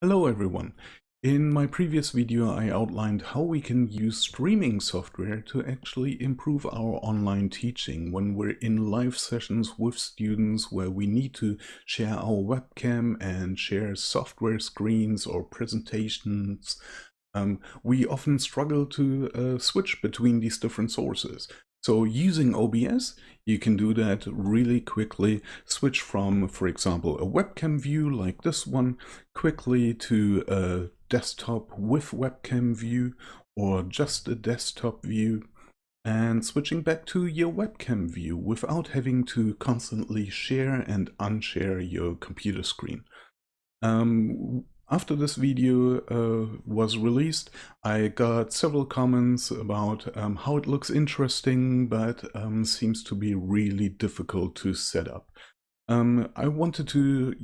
Hello everyone. In my previous video I outlined how we can use streaming software to actually improve our online teaching when we're in live sessions with students where we need to share our webcam and share software screens or presentations. We often struggle to switch between these different sources. So using OBS, you can do that really quickly. Switch from, for example, a webcam view like this one, quickly to a desktop with webcam view or just a desktop view, and switching back to your webcam view without having to constantly share and unshare your computer screen. After this video was released, I got several comments about how it looks interesting, but seems to be really difficult to set up. I wanted to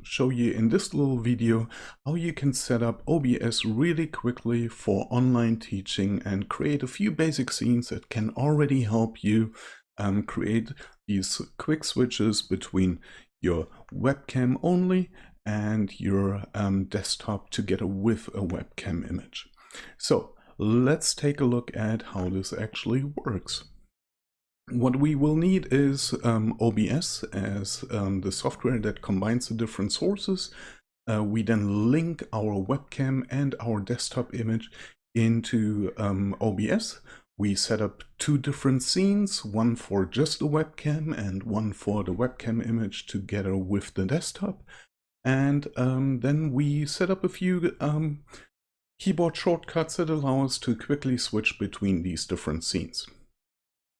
show you in this little video how you can set up OBS really quickly for online teaching and create a few basic scenes that can already help you create these quick switches between your webcam only and your desktop together with a webcam image. So let's take a look at how this actually works. What we will need is OBS as the software that combines the different sources. We then link our webcam and our desktop image into OBS. We set up two different scenes, one for just the webcam and one for the webcam image together with the desktop. And then we set up a few keyboard shortcuts that allow us to quickly switch between these different scenes.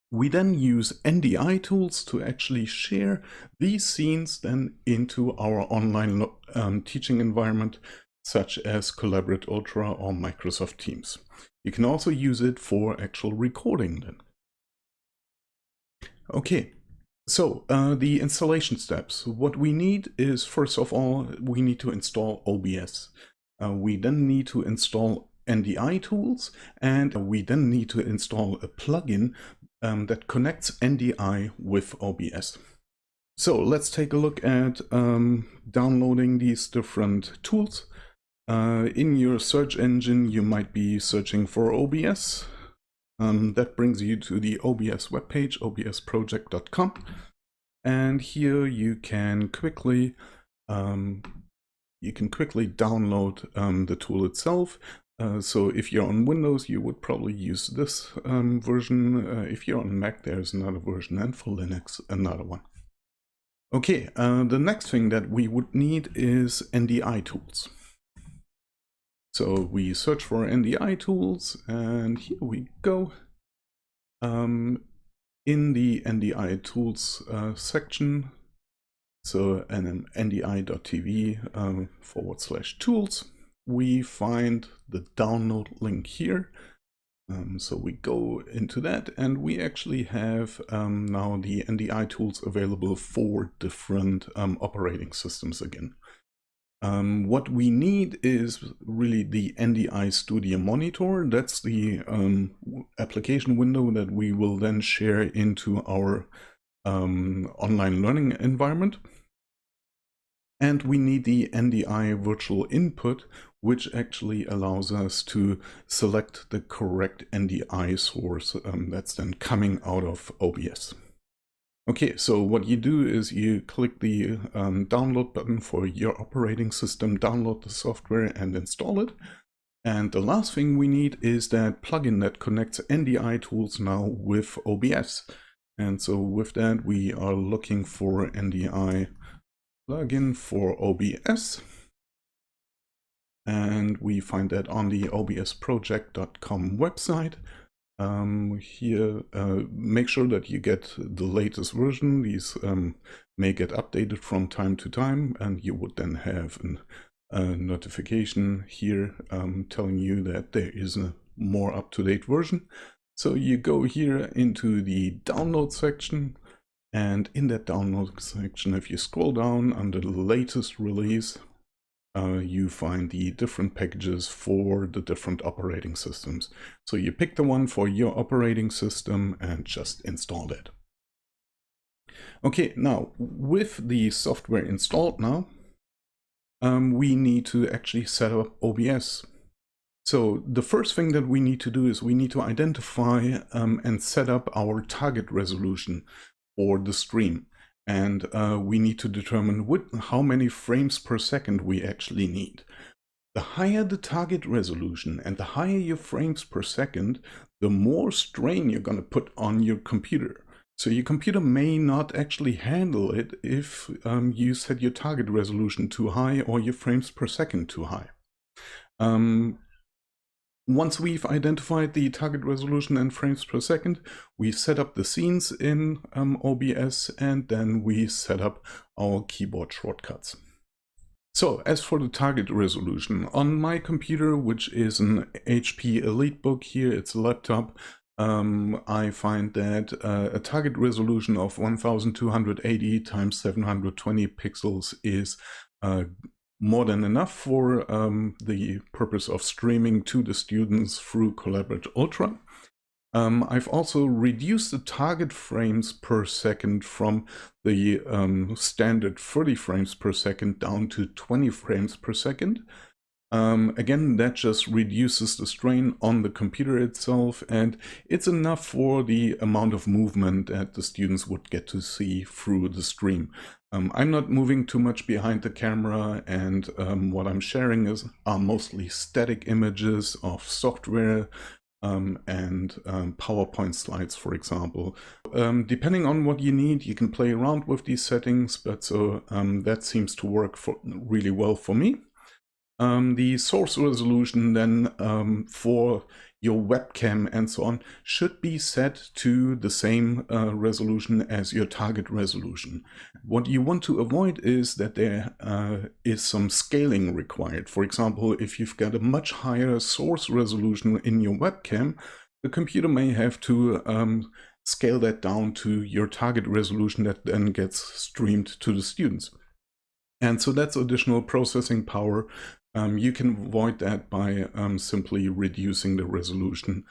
We then use NDI tools to actually share these scenes then into our online teaching environment, such as Collaborate Ultra or Microsoft Teams. You can also use it for actual recording then. Okay. So the installation steps. What we need is, first of all, we need to install OBS. We then need to install NDI tools, and we then need to install a plugin that connects NDI with OBS. So let's take a look at downloading these different tools. In your search engine, you might be searching for OBS. That brings you to the OBS webpage, obsproject.com, and here you can quickly download the tool itself. So if you're on Windows, you would probably use this version. If you're on Mac, there's another version, and for Linux, another one. Okay, the next thing that we would need is NDI tools. So we search for NDI tools, and here we go. In the NDI tools section, so ndi.tv/tools, we find the download link here. So we go into that, and we actually have now the NDI tools available for different operating systems again. What we need is really the NDI Studio Monitor. That's the application window that we will then share into our online learning environment. And we need the NDI Virtual Input, which actually allows us to select the correct NDI source that's then coming out of OBS. Okay, so what you do is you click the download button for your operating system, download the software and install it. And the last thing we need is that plugin that connects NDI tools now with OBS. And so with that, we are looking for NDI plugin for OBS. And we find that on the obsproject.com website. Here, make sure that you get the latest version. These may get updated from time to time, and you would then have a notification here telling you that there is a more up-to-date version. So you go here into the download section, and in that download section, if you scroll down under the latest release, you find the different packages for the different operating systems. So you pick the one for your operating system and just install it. Okay, now with the software installed now, we need to actually set up OBS. So the first thing that we need to do is we need to identify and set up our target resolution for the stream. And we need to determine how many frames per second we actually need. The higher the target resolution and the higher your frames per second, the more strain you're going to put on your computer. So your computer may not actually handle it if you set your target resolution too high or your frames per second too high. Once we've identified the target resolution and frames per second, we set up the scenes in OBS, and then we set up our keyboard shortcuts. So as for the target resolution, on my computer, which is an HP EliteBook here, it's a laptop, I find that a target resolution of 1280 times 720 pixels is more than enough for the purpose of streaming to the students through Collaborate Ultra. I've also reduced the target frames per second from the standard 30 frames per second down to 20 frames per second. Again, that just reduces the strain on the computer itself, and it's enough for the amount of movement that the students would get to see through the stream. I'm not moving too much behind the camera, and what I'm sharing are mostly static images of software and PowerPoint slides, for example. Depending on what you need, you can play around with these settings, but so that seems to work really well for me. The source resolution then for your webcam and so on should be set to the same resolution as your target resolution. What you want to avoid is that there is some scaling required. For example, if you've got a much higher source resolution in your webcam, the computer may have to scale that down to your target resolution that then gets streamed to the students. And so that's additional processing power. You can avoid that by simply reducing the resolution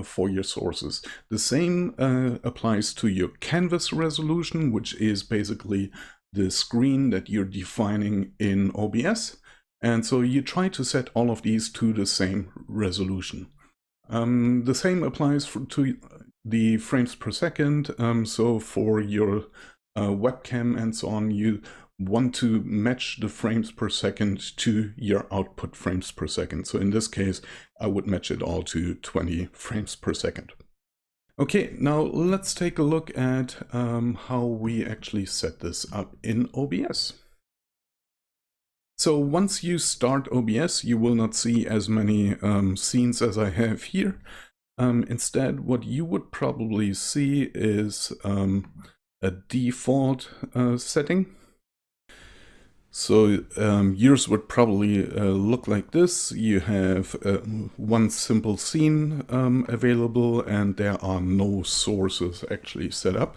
for your sources. The same applies to your canvas resolution, which is basically the screen that you're defining in OBS. And so you try to set all of these to the same resolution. The same applies to the frames per second. So for your webcam and so on, you want to match the frames per second to your output frames per second. So in this case, I would match it all to 20 frames per second. Okay, now let's take a look at how we actually set this up in OBS. So once you start OBS, you will not see as many scenes as I have here. Instead, what you would probably see is a default setting. So yours would probably look like this. You have one simple scene available, and there are no sources actually set up.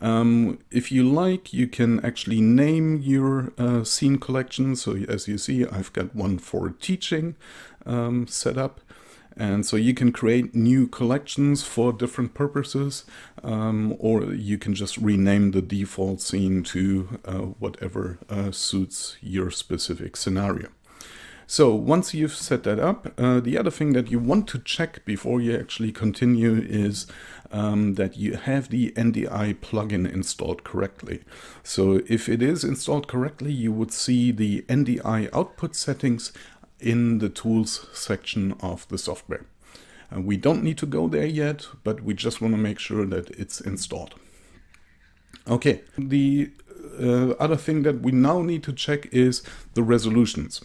If you like, you can actually name your scene collection. So as you see, I've got one for teaching set up. And so you can create new collections for different purposes, or you can just rename the default scene to whatever suits your specific scenario. So once you've set that up, the other thing that you want to check before you actually continue is that you have the NDI plugin installed correctly. So if it is installed correctly, you would see the NDI output settings in the tools section of the software. We don't need to go there yet, but we just want to make sure that it's installed. Okay, the other thing that we now need to check is the resolutions.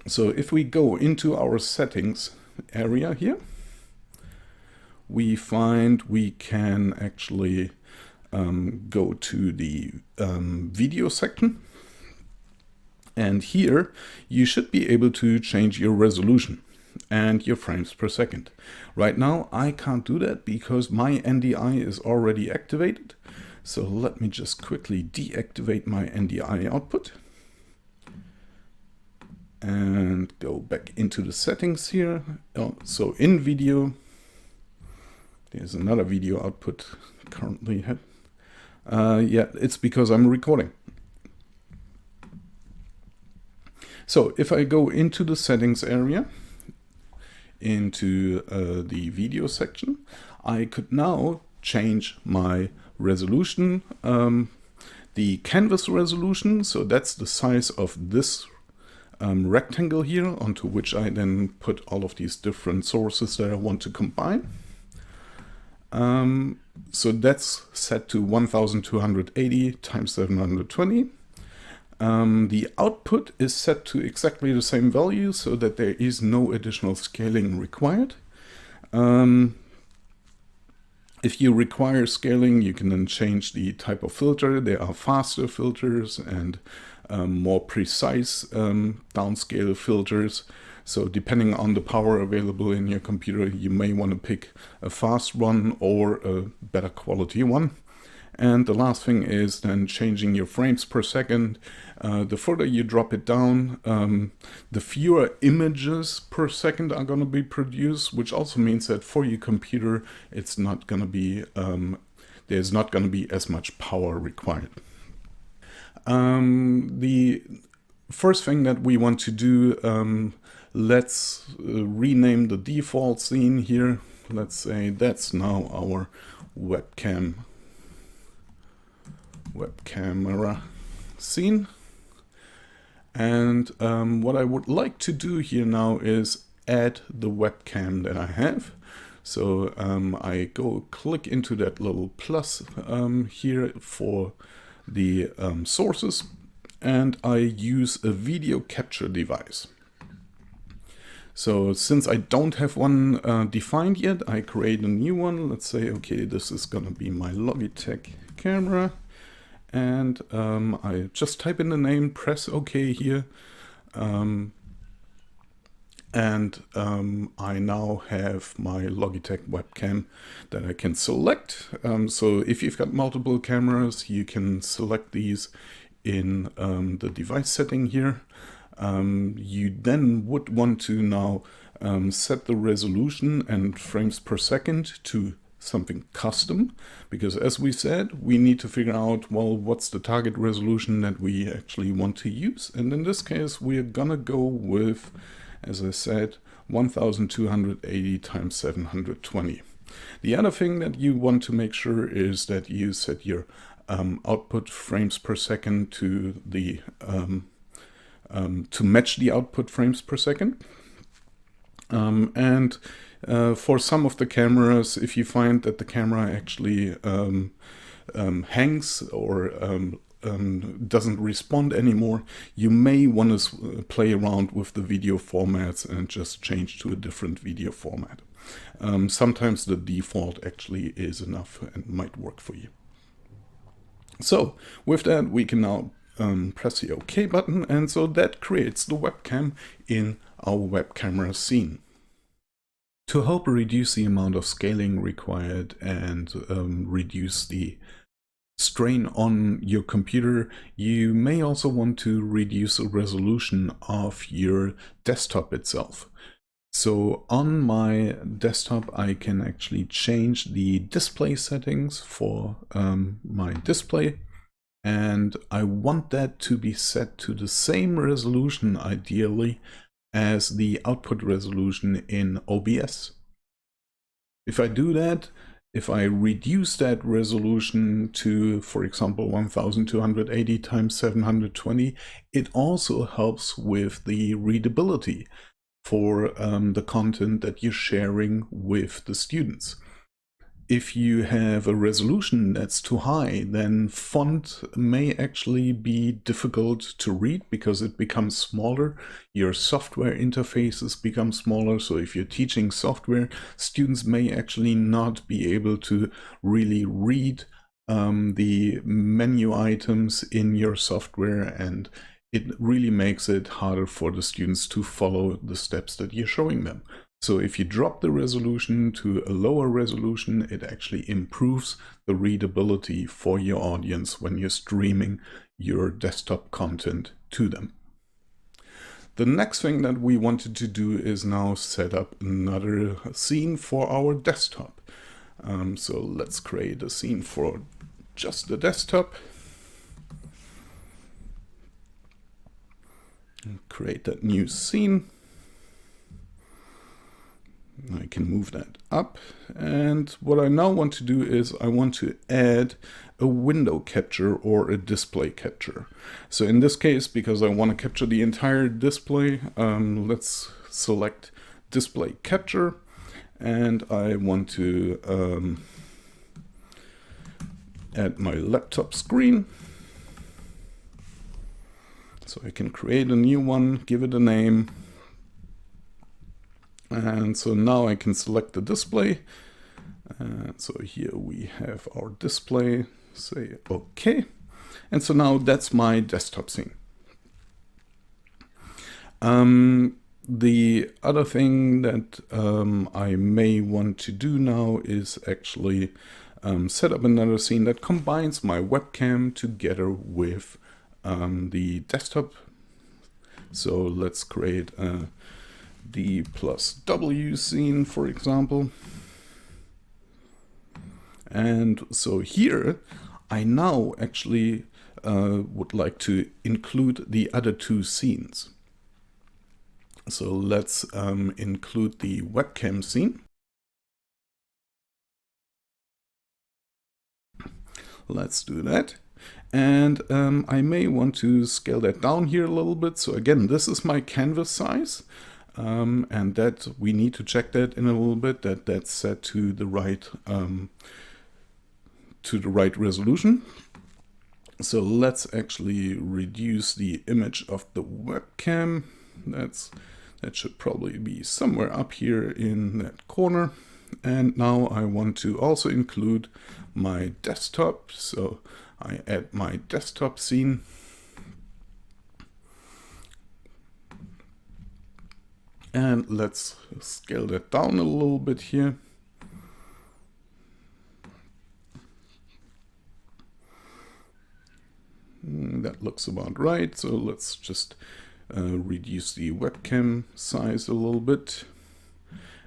So if we go into our settings area here, we find we can actually go to the video section. And here you should be able to change your resolution and your frames per second. Right now I can't do that because my NDI is already activated. So let me just quickly deactivate my NDI output and go back into the settings here. So in video, there's another video output currently. Yeah, it's because I'm recording. So if I go into the settings area, into the video section, I could now change my resolution, the canvas resolution. So that's the size of this rectangle here, onto which I then put all of these different sources that I want to combine. So that's set to 1280 times 720. The output is set to exactly the same value so that there is no additional scaling required. If you require scaling, you can then change the type of filter. There are faster filters and more precise downscale filters. So depending on the power available in your computer, you may want to pick a fast one or a better quality one. And the last thing is then changing your frames per second. The further you drop it down, the fewer images per second are going to be produced, which also means that for your computer, it's not going to be, there's not going to be as much power required. The first thing that we want to do, let's rename the default scene here. Let's say that's now our webcam camera scene. And what I would like to do here now is add the webcam that I have. So I go click into that little plus here for the sources, and I use a video capture device. So since I don't have one defined yet, I create a new one. Let's say, okay, this is gonna be my Logitech camera. And I just type in the name, press OK here. I now have my Logitech webcam that I can select. So if you've got multiple cameras, you can select these in the device setting here. You then would want to now set the resolution and frames per second to something custom, because as we said, we need to figure out, well, what's the target resolution that we actually want to use. And in this case, we're gonna go with, as I said, 1280 times 720. The other thing that you want to make sure is that you set your output frames per second to the to match the output frames per second. For some of the cameras, if you find that the camera actually hangs or doesn't respond anymore, you may want to play around with the video formats and just change to a different video format. Sometimes the default actually is enough and might work for you. So with that, we can now press the OK button, and so that creates the webcam in our web camera scene. To help reduce the amount of scaling required and reduce the strain on your computer, you may also want to reduce the resolution of your desktop itself. So on my desktop, I can actually change the display settings for my display. And I want that to be set to the same resolution, ideally, as the output resolution in OBS. If I do that, if I reduce that resolution to, for example, 1280 times 720, it also helps with the readability for the content that you're sharing with the students. If you have a resolution that's too high, then font may actually be difficult to read because it becomes smaller. Your software interfaces become smaller. So if you're teaching software, students may actually not be able to really read the menu items in your software, and it really makes it harder for the students to follow the steps that you're showing them. So if you drop the resolution to a lower resolution, it actually improves the readability for your audience when you're streaming your desktop content to them. The next thing that we wanted to do is now set up another scene for our desktop. So let's create a scene for just the desktop. Create that new scene. I can move that up, and what I now want to do is I want to add a window capture or a display capture. So in this case, because I want to capture the entire display, let's select display capture, and I want to add my laptop screen. So I can create a new one, give it a name. And so now I can select the display. And so here we have our display, say OK. And so now that's my desktop scene. The other thing that I may want to do now is actually set up another scene that combines my webcam together with the desktop. So let's create a D+W scene, for example. And so here I now actually would like to include the other two scenes. So let's include the webcam scene. Let's do that. And I may want to scale that down here a little bit. So again, this is my canvas size. And that we need to check that in a little bit, that that's set to the right resolution. So let's actually reduce the image of the webcam. That should probably be somewhere up here in that corner. And now I want to also include my desktop. So I add my desktop scene. And let's scale that down a little bit here. That looks about right. So let's just reduce the webcam size a little bit.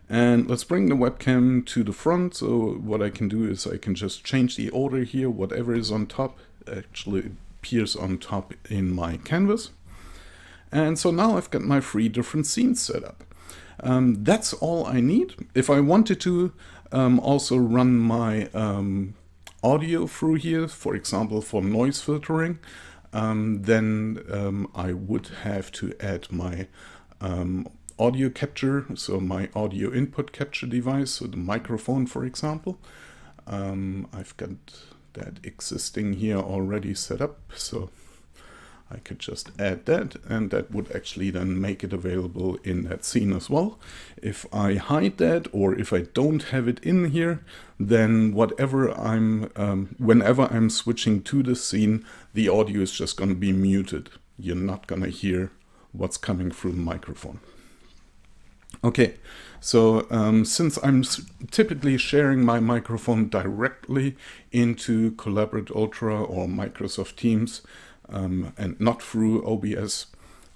And let's bring the webcam to the front. So what I can do is I can just change the order here. Whatever is on top actually appears on top in my canvas. And so now I've got my 3 different scenes set up. That's all I need. If I wanted to also run my audio through here, for example, for noise filtering, then I would have to add my audio capture, so my audio input capture device, so the microphone, for example. I've got that existing here already set up, so I could just add that, and that would actually then make it available in that scene as well. If I hide that, or if I don't have it in here, then whenever I'm switching to the scene, the audio is just going to be muted. You're not going to hear what's coming through the microphone. Okay, so since I'm typically sharing my microphone directly into Collaborate Ultra or Microsoft Teams, and not through OBS,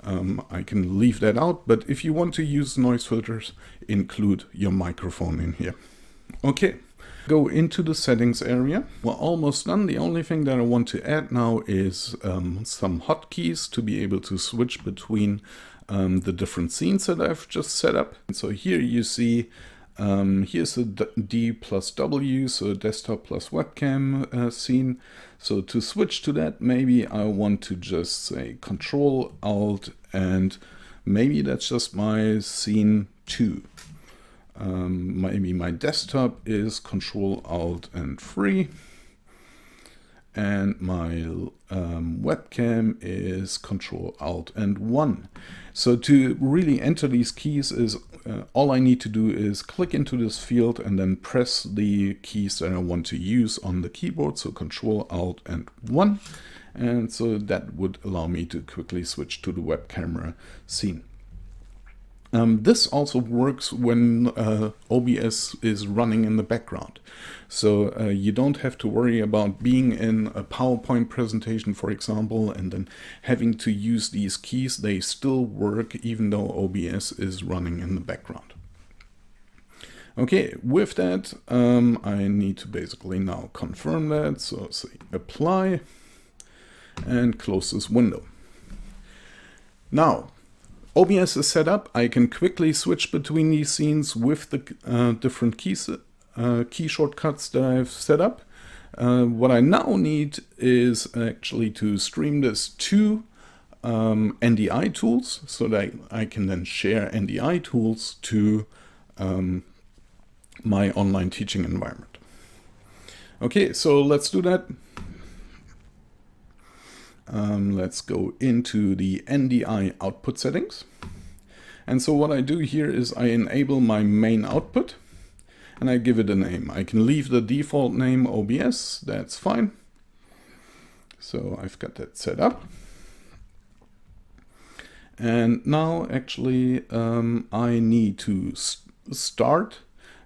I can leave that out. But if you want to use noise filters, include your microphone in here. Okay, go into the settings area. We're almost done. The only thing that I want to add now is some hotkeys to be able to switch between the different scenes that I've just set up. And so here you see here's the D+W, so desktop plus webcam scene. So to switch to that, maybe I want to just say Control Alt, and maybe that's just my scene 2. Maybe my desktop is Control Alt and 3. And my webcam is Control Alt and 1. So to really enter these keys is all I need to do is click into this field and then press the keys that I want to use on the keyboard. So Control Alt and 1. And so that would allow me to quickly switch to the web camera scene. This also works when OBS is running in the background. So you don't have to worry about being in a PowerPoint presentation, for example, and then having to use these keys. They still work even though OBS is running in the background. Okay, with that, I need to basically now confirm that. So say apply and close this window. Now, OBS is set up. I can quickly switch between these scenes with the different key shortcuts that I've set up. What I now need is actually to stream this to NDI tools, so that I can then share NDI tools to my online teaching environment. Okay, so let's do that. Let's go into the NDI output settings. And so what I do here is I enable my main output and I give it a name. I can leave the default name OBS, that's fine. So I've got that set up. And now actually I need to start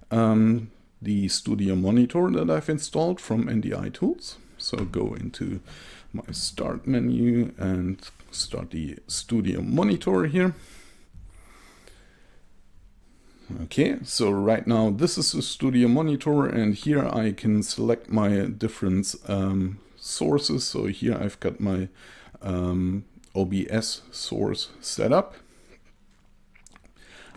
the Studio Monitor that I've installed from NDI Tools. So go into my Start menu and start the Studio Monitor here. Okay, so right now this is the Studio Monitor, and here I can select my different sources. So here I've got my OBS source set up.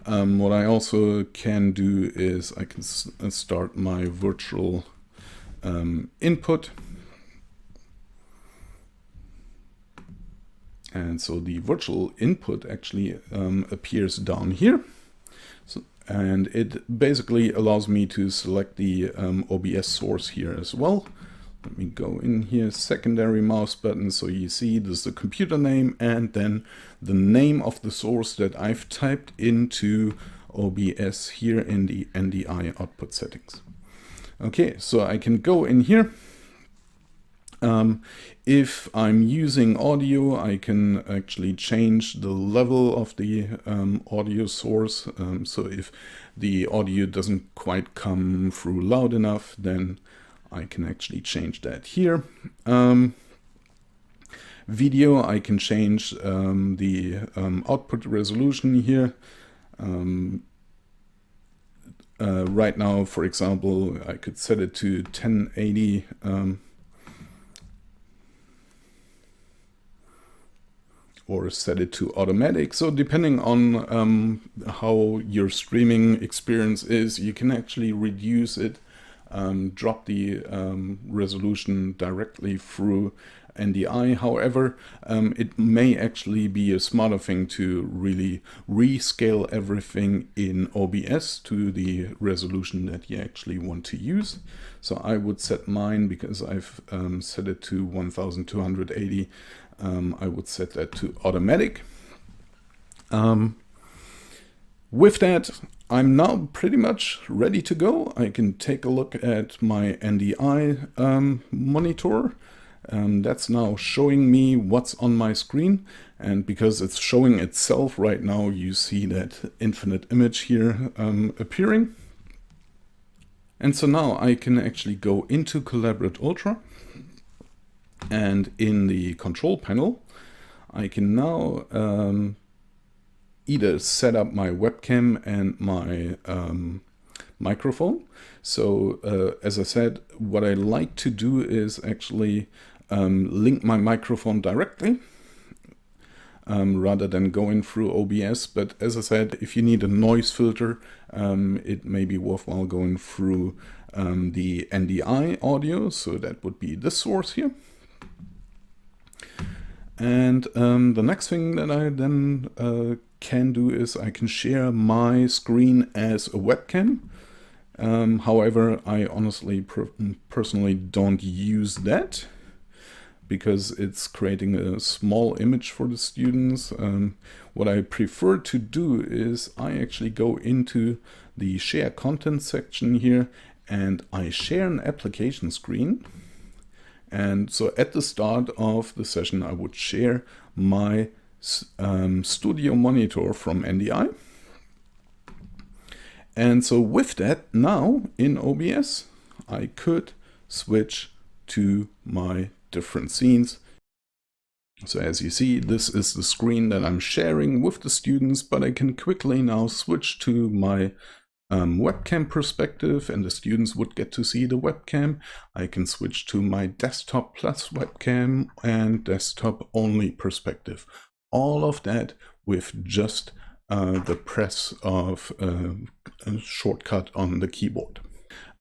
What I also can do is I can start my virtual input. And so the virtual input actually appears down here. And it basically allows me to select the OBS source here as well. Let me go in here, secondary mouse button. So you see this is the computer name and then the name of the source that I've typed into OBS here in the NDI output settings. Okay, so I can go in here. If I'm using audio, I can actually change the level of the audio source. So if the audio doesn't quite come through loud enough, then I can actually change that here. Video, I can change the output resolution here. Right now, for example, I could set it to 1080. Or set it to automatic. So depending on how your streaming experience is, you can actually reduce it, drop the resolution directly through NDI. However, it may actually be a smarter thing to really rescale everything in OBS to the resolution that you actually want to use. So I would set mine, because I've set it to 1280. I would set that to automatic. With that, I'm now pretty much ready to go. I can take a look at my NDI monitor. That's now showing me what's on my screen. And because it's showing itself right now, you see that infinite image here appearing. And so now I can actually go into Collaborate Ultra. And in the control panel, I can now either set up my webcam and my microphone. So as I said, what I like to do is actually link my microphone directly rather than going through OBS. But as I said, if you need a noise filter, it may be worthwhile going through the NDI audio. So that would be this source here. And the next thing that I then can do is I can share my screen as a webcam. However, I honestly personally don't use that because it's creating a small image for the students. What I prefer to do is I actually go into the share content section here and I share an application screen. And so at the start of the session, I would share my Studio Monitor from NDI. And so with that, now in OBS, I could switch to my different scenes. So as you see, this is the screen that I'm sharing with the students, but I can quickly now switch to my webcam perspective, and the students would get to see the webcam. I can switch to my desktop plus webcam and desktop only perspective. all of that with just the press of a shortcut on the keyboard.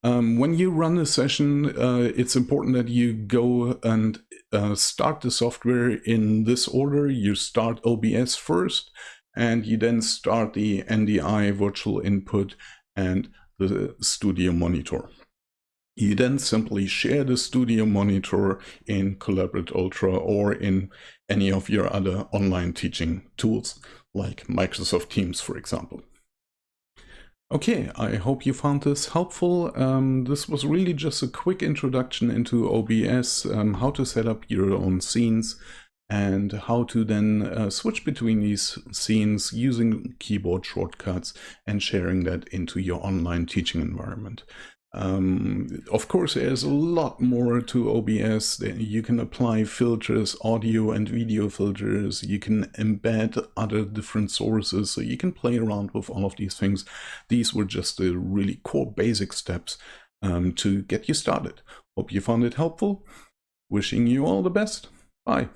When you run a session, it's important that you go and start the software in this order. You start OBS first, and you then start the NDI virtual input and the studio monitor. You then simply share the studio monitor in Collaborate Ultra or in any of your other online teaching tools, like Microsoft Teams, for example. Okay, I hope you found this helpful. This was really just a quick introduction into OBS, how to set up your own scenes, and how to then switch between these scenes using keyboard shortcuts and sharing that into your online teaching environment. Of course, there's a lot more to OBS. You can apply filters, audio and video filters. You can embed other different sources, so you can play around with all of these things. These were just the really core basic steps to get you started. Hope you found it helpful. Wishing you all the best. Bye.